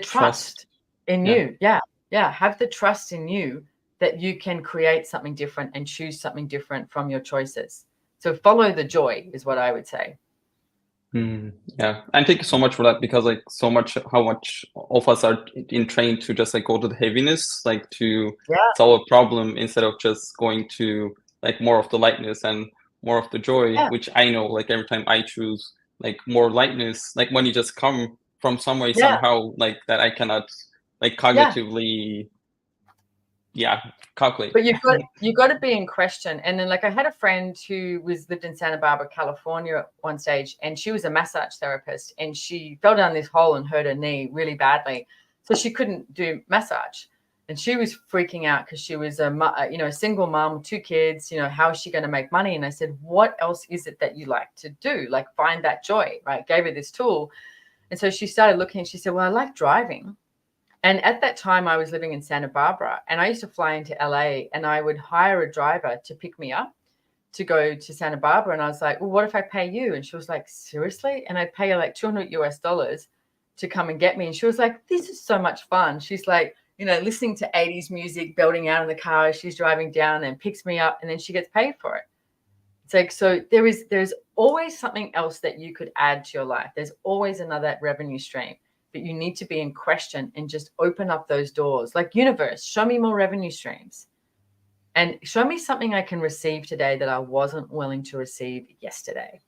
trust in you. Yeah. Have the trust in you that you can create something different and choose something different from your choices. So follow the joy is what I would say.
Yeah, and thank you so much for that, because like how much of us are trained to just like go to the heaviness, like to solve a problem, instead of just going to like more of the lightness and more of the joy, which I know like every time I choose like more lightness, like money just come from some way somehow, like that I cannot like cognitively calculate.
But you've got to be in question. And then like I had a friend who lived in Santa Barbara, California at one stage, and she was a massage therapist, and she fell down this hole and hurt her knee really badly. So she couldn't do massage. And she was freaking out because she was a single mom, 2 kids, how is she going to make money? And I said, what else is it that you like to do? Like find that joy, right? Gave her this tool. And so she started looking and she said, well, I like driving. And at that time, I was living in Santa Barbara, and I used to fly into LA, and I would hire a driver to pick me up to go to Santa Barbara. And I was like, well, what if I pay you? And she was like, seriously? And I'd pay her like $200 US to come and get me. And she was like, this is so much fun. She's like, listening to 80s music, belting out in the car. She's driving down and picks me up, and then she gets paid for it. It's like, so there's always something else that you could add to your life. There's always another revenue stream. But you need to be in question and just open up those doors. Like, universe, show me more revenue streams, and show me something I can receive today that I wasn't willing to receive yesterday.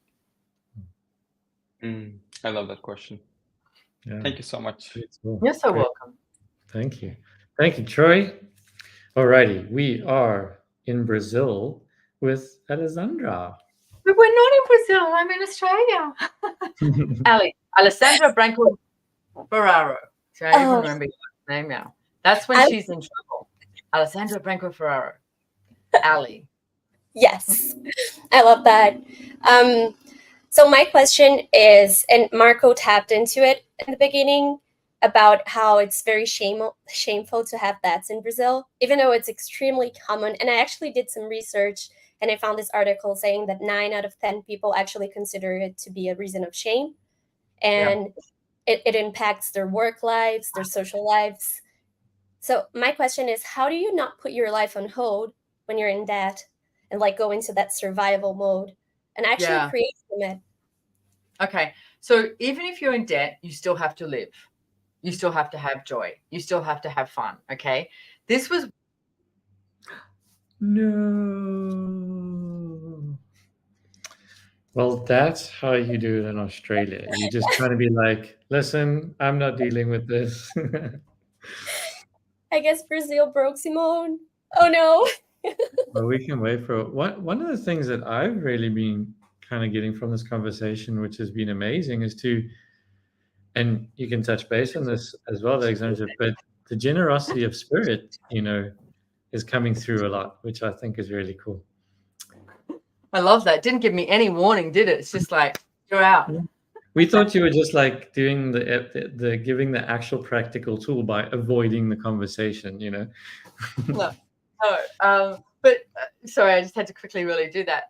I love that question. Yeah. Thank you so much.
You're so welcome.
Thank you, Troy. Alrighty, we are in Brazil with Alessandra.
But we're not in Brazil. I'm in Australia. Alessandra Branco Ferraro. So I even remember your name now. That's when she's in trouble. Alessandra Branco Ferraro. Ali.
Yes, I love that. So my question is, and Marco tapped into it in the beginning, about how it's very shameful to have debts in Brazil, even though it's extremely common. And I actually did some research, and I found this article saying that 9 out of 10 people actually consider it to be a reason of shame. And it impacts their work lives, their social lives. So my question is, how do you not put your life on hold when you're in debt and like go into that survival mode and actually create from it?
Okay. So even if you're in debt, you still have to live. You still have to have joy. You still have to have fun. Okay. This was.
No. Well, that's how you do it in Australia. You just kind of be like, listen, I'm not dealing with this.
I guess Brazil broke Simone. Oh, no.
Well, we can wait for one of the things that I've really been kind of getting from this conversation, which has been amazing, is and you can touch base on this as well, Alexandra, but the generosity of spirit, is coming through a lot, which I think is really cool.
I love that. Didn't give me any warning, did it? It's just like, you're out.
We thought you were just like doing the giving the actual practical tool by avoiding the conversation,
No. But sorry, I just had to quickly really do that.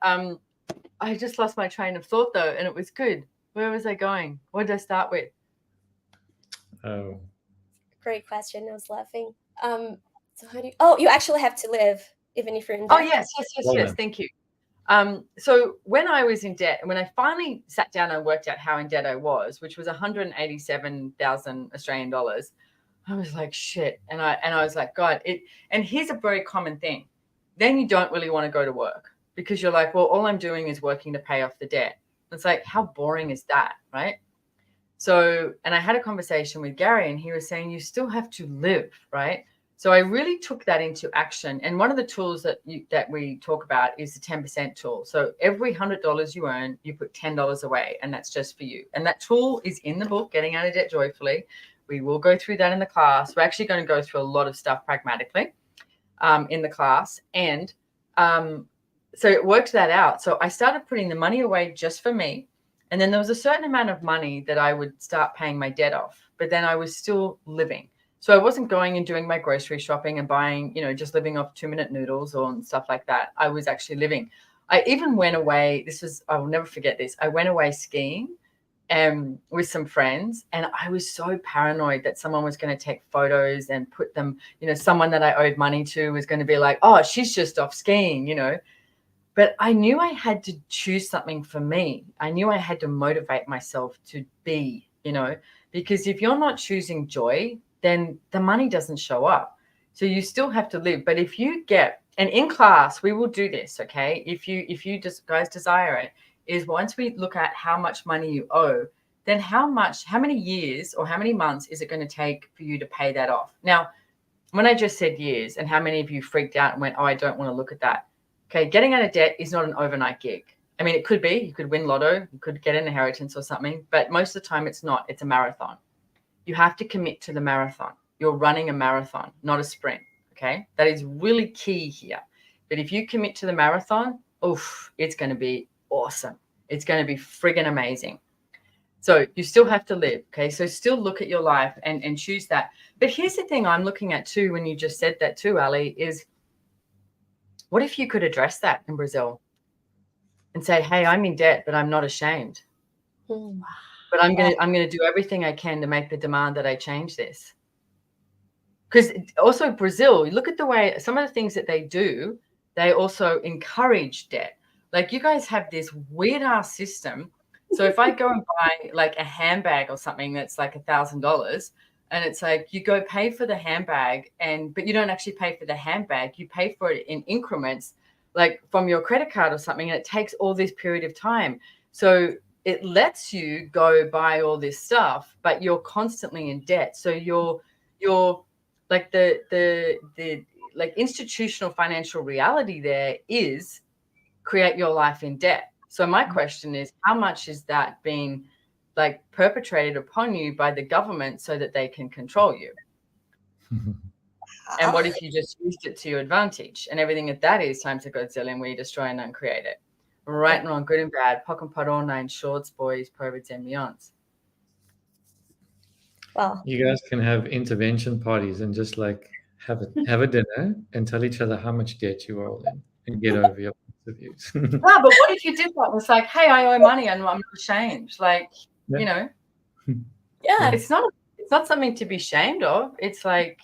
I just lost my train of thought though, and it was good. Where was I going? What did I start with?
Oh.
Great question. I was laughing. So how do you? Oh, you actually have to live even if you're in debt.
Oh yes. Thank you. So when I was in debt, and when I finally sat down and worked out how in debt I was, which was 187,000 Australian dollars, I was like, shit. And I was like, God, and here's a very common thing. Then you don't really want to go to work because you're like, well, all I'm doing is working to pay off the debt. It's like, how boring is that? Right. So, and I had a conversation with Gary, and he was saying, you still have to live. Right. So I really took that into action. And one of the tools that we talk about is the 10% tool. So every $100 you earn, you put $10 away, and that's just for you. And that tool is in the book, Getting Out of Debt Joyfully. We will go through that in the class. We're actually going to go through a lot of stuff pragmatically in the class. And so it worked that out. So I started putting the money away just for me. And then there was a certain amount of money that I would start paying my debt off. But then I was still living. So I wasn't going and doing my grocery shopping and buying, just living off 2-minute noodles or stuff like that. I was actually living. I even went away. I will never forget this. I went away skiing with some friends, and I was so paranoid that someone was going to take photos and put them, someone that I owed money to was going to be like, oh, she's just off skiing, But I knew I had to choose something for me. I knew I had to motivate myself to be, because if you're not choosing joy, then the money doesn't show up. So you still have to live. But if you get, and in class, we will do this, okay? If you just guys desire it, is once we look at how much money you owe, then how many years or how many months is it going to take for you to pay that off? Now, when I just said years, and how many of you freaked out and went, oh, I don't want to look at that. Okay, getting out of debt is not an overnight gig. I mean, it could be. You could win lotto. You could get an inheritance or something. But most of the time, it's not. It's a marathon. You have to commit to the marathon. You're running a marathon, not a sprint, okay? That is really key here. But if you commit to the marathon, it's going to be awesome. It's going to be friggin' amazing. So you still have to live, okay? So still look at your life and choose that. But here's the thing I'm looking at too, when you just said that too, Ali, is what if you could address that in Brazil and say, hey, I'm in debt, but I'm not ashamed. But I'm gonna do everything I can to make the demand that I change this. Because also Brazil, look at the way some of the things that they do, they also encourage debt. Like you guys have this weird ass system. So if I go and buy like a handbag or something that's like $1,000, and it's like you go pay for the handbag, but you don't actually pay for the handbag. You pay for it in increments, like from your credit card or something, and it takes all this period of time. So it lets you go buy all this stuff, but you're constantly in debt. So you're like the like institutional financial reality there is create your life in debt. So my question is, how much is that being like perpetrated upon you by the government so that they can control you? And what if you just used it to your advantage? And everything that is times a Godzillion, where you destroy and uncreate it. Right and wrong, good and bad, pock and pot, all nine shorts, boys, perverts, and beyonds.
Wow.
You guys can have intervention parties and just like have a dinner and tell each other how much debt you are all in and get over your points of views.
No, but what if you did that? It's like, hey, I owe money and I'm not ashamed. Like,
Yeah.
It's not something to be ashamed of. It's like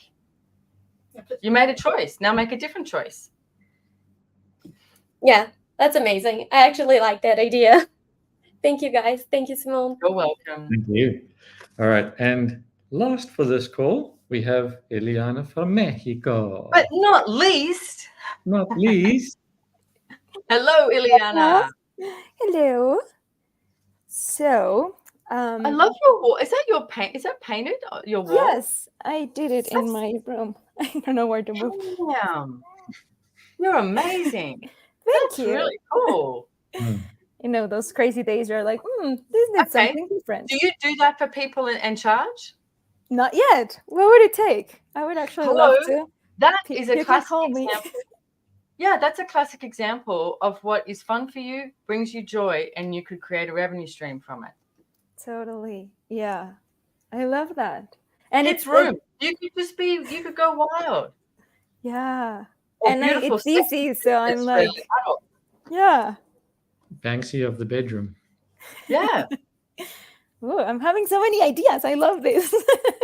you made a choice. Now make a different choice.
Yeah, that's amazing. I actually like that idea. Thank you, guys. Thank you, Simone.
You're welcome.
Thank you. All right. And last for this call, we have Eliana from Mexico.
But not least. Hello, Eliana.
Hello. So,
I love your wall. Is that your paint? Is that painted? Your wall?
Yes, I did it in my room. I don't know where to move.
Damn. You're amazing.
Thank you.
Really cool.
You know, those crazy days you're like, this needs something different.
Do you do that for people and charge?
Not yet. What would it take? I would actually love to.
That is a
You can
classic
call me.
example. Yeah, that's a classic example of what is fun for you, brings you joy, and you could create a revenue stream from it.
Totally. Yeah. I love that. And
it's room. You could go wild.
Yeah.
Or
And
beautiful
it's easy, so I'm like, yeah.
Banksy of the bedroom.
Yeah.
Ooh, I'm having so many ideas. I love this.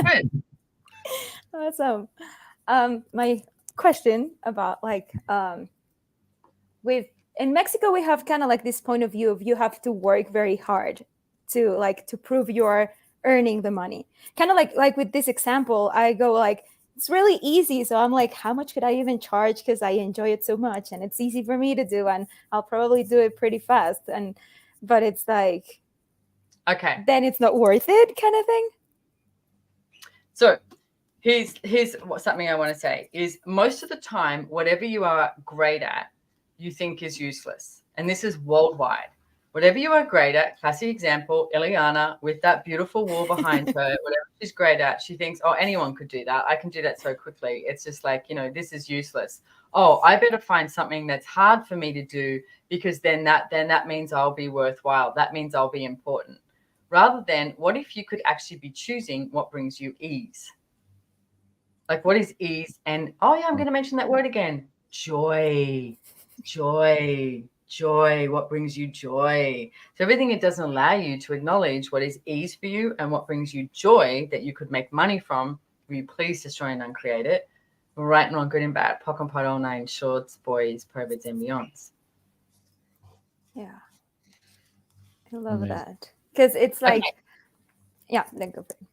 Good.
Awesome. My question about like in Mexico we have kind of like this point of view of you have to work very hard to prove you're earning the money. Kind of like with this example, I go like, it's really easy. So I'm like, how much could I even charge? Because I enjoy it so much and it's easy for me to do and I'll probably do it pretty fast. But it's like,
okay,
then it's not worth it kind of thing.
So Here's something I want to say is most of the time, whatever you are great at, you think is useless. And this is worldwide. Whatever you are great at, classic example, Eliana with that beautiful wall behind her, whatever she's great at, she thinks, oh, anyone could do that. I can do that so quickly. It's just like, this is useless. Oh, I better find something that's hard for me to do because then that means I'll be worthwhile. That means I'll be important. Rather than what if you could actually be choosing what brings you ease? Like what is ease? And oh yeah, I'm going to mention that word again. Joy. What brings you joy? So everything it doesn't allow you to acknowledge what is ease for you and what brings you joy that you could make money from. Will you please destroy and uncreate it? Right and wrong, good and bad, POC and POD, all nine shorts, boys, perverts, and beyonds.
Yeah. I love that. Because it's like, yeah, then go for it.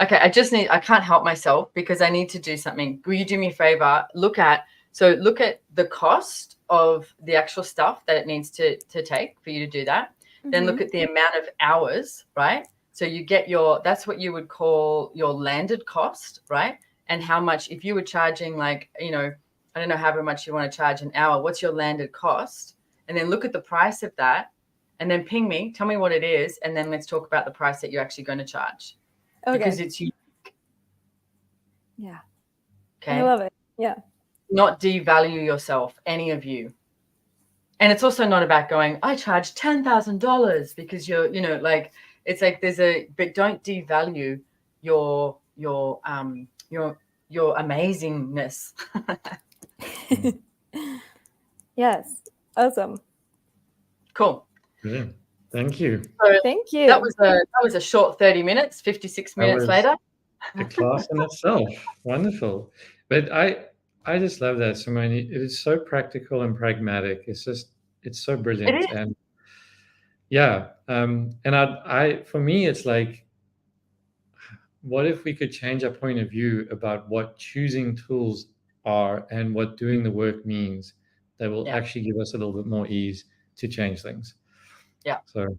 Okay, I can't help myself because I need to do something. Will you do me a favor? Look at the cost of the actual stuff that it needs to take for you to do that. Mm-hmm. Then look at the amount of hours, right? So you get that's what you would call your landed cost, right? And how much, if you were charging like, I don't know how much you want to charge an hour, what's your landed cost? And then look at the price of that and then ping me, tell me what it is. And then let's talk about the price that you're actually going to charge. Okay. Because it's unique.
Yeah.
Okay.
I love it. Yeah. Not
devalue yourself, any of you. And it's also not about going, I charge $10,000 because you're, it's like but don't devalue your amazingness.
Yes. Awesome.
Cool.
Yeah. Thank you.
So
thank you.
That was a short 30 minutes, 56 minutes later.
A class in itself. Wonderful. But I just love that, Simone. It is so practical and pragmatic. It's so brilliant.
It is.
And yeah. And for me, it's like, what if we could change our point of view about what choosing tools are and what doing the work means that will actually give us a little bit more ease to change things.
Yeah.
So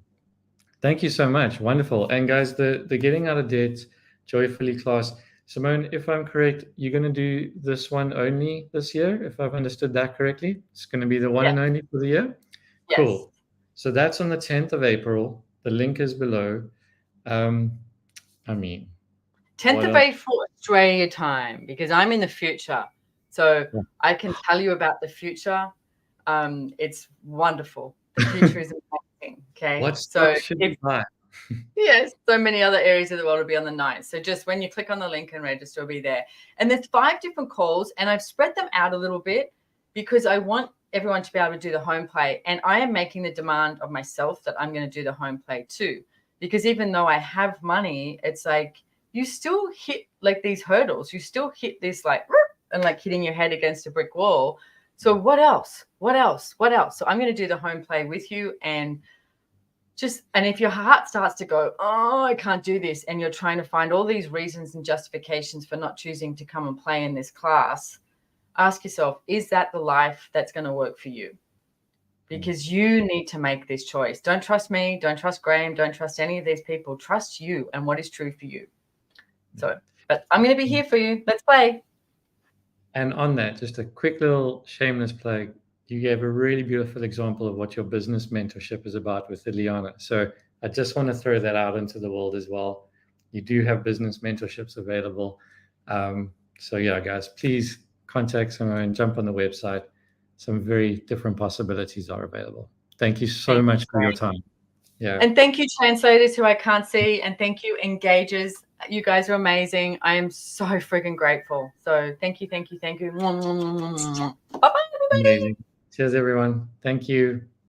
thank you so much. Wonderful. And guys, the Getting Out of Debt Joyfully class, Simone, if I'm correct, you're going to do this one only this year, if I've understood that correctly. It's going to be the one and only for the year.
Yes.
Cool. So that's on the 10th of April. The link is below.
10th of April Australia time, because I'm in the future. So I can tell you about the future. It's wonderful. The future is amazing. Okay.
What stuff should we buy?
Yes, so many other areas of the world will be on the 9th. So just when you click on the link and register, it'll be there. And there's 5 different calls, and I've spread them out a little bit because I want everyone to be able to do the home play. And I am making the demand of myself that I'm going to do the home play too. Because even though I have money, it's like you still hit like these hurdles. You still hit this like and like hitting your head against a brick wall. So what else? So I'm going to do the home play with you, and if your heart starts to go, oh, I can't do this, and you're trying to find all these reasons and justifications for not choosing to come and play in this class, ask yourself, is that the life that's going to work for you? Because you need to make this choice. Don't trust me. Don't trust Graham. Don't trust any of these people. Trust you and what is true for you. So, but I'm going to be here for you. Let's play.
And on that, just a quick little shameless plug. You gave a really beautiful example of what your business mentorship is about with Eliana. So I just want to throw that out into the world as well. You do have business mentorships available. So yeah, guys, please contact Simone and jump on the website. Some very different possibilities are available. Thank you so much for your time. Yeah.
And thank you, translators who I can't see. And thank you, engagers. You guys are amazing. I am so freaking grateful. So thank you. Bye-bye, everybody.
Amazing. Cheers, everyone. Thank you.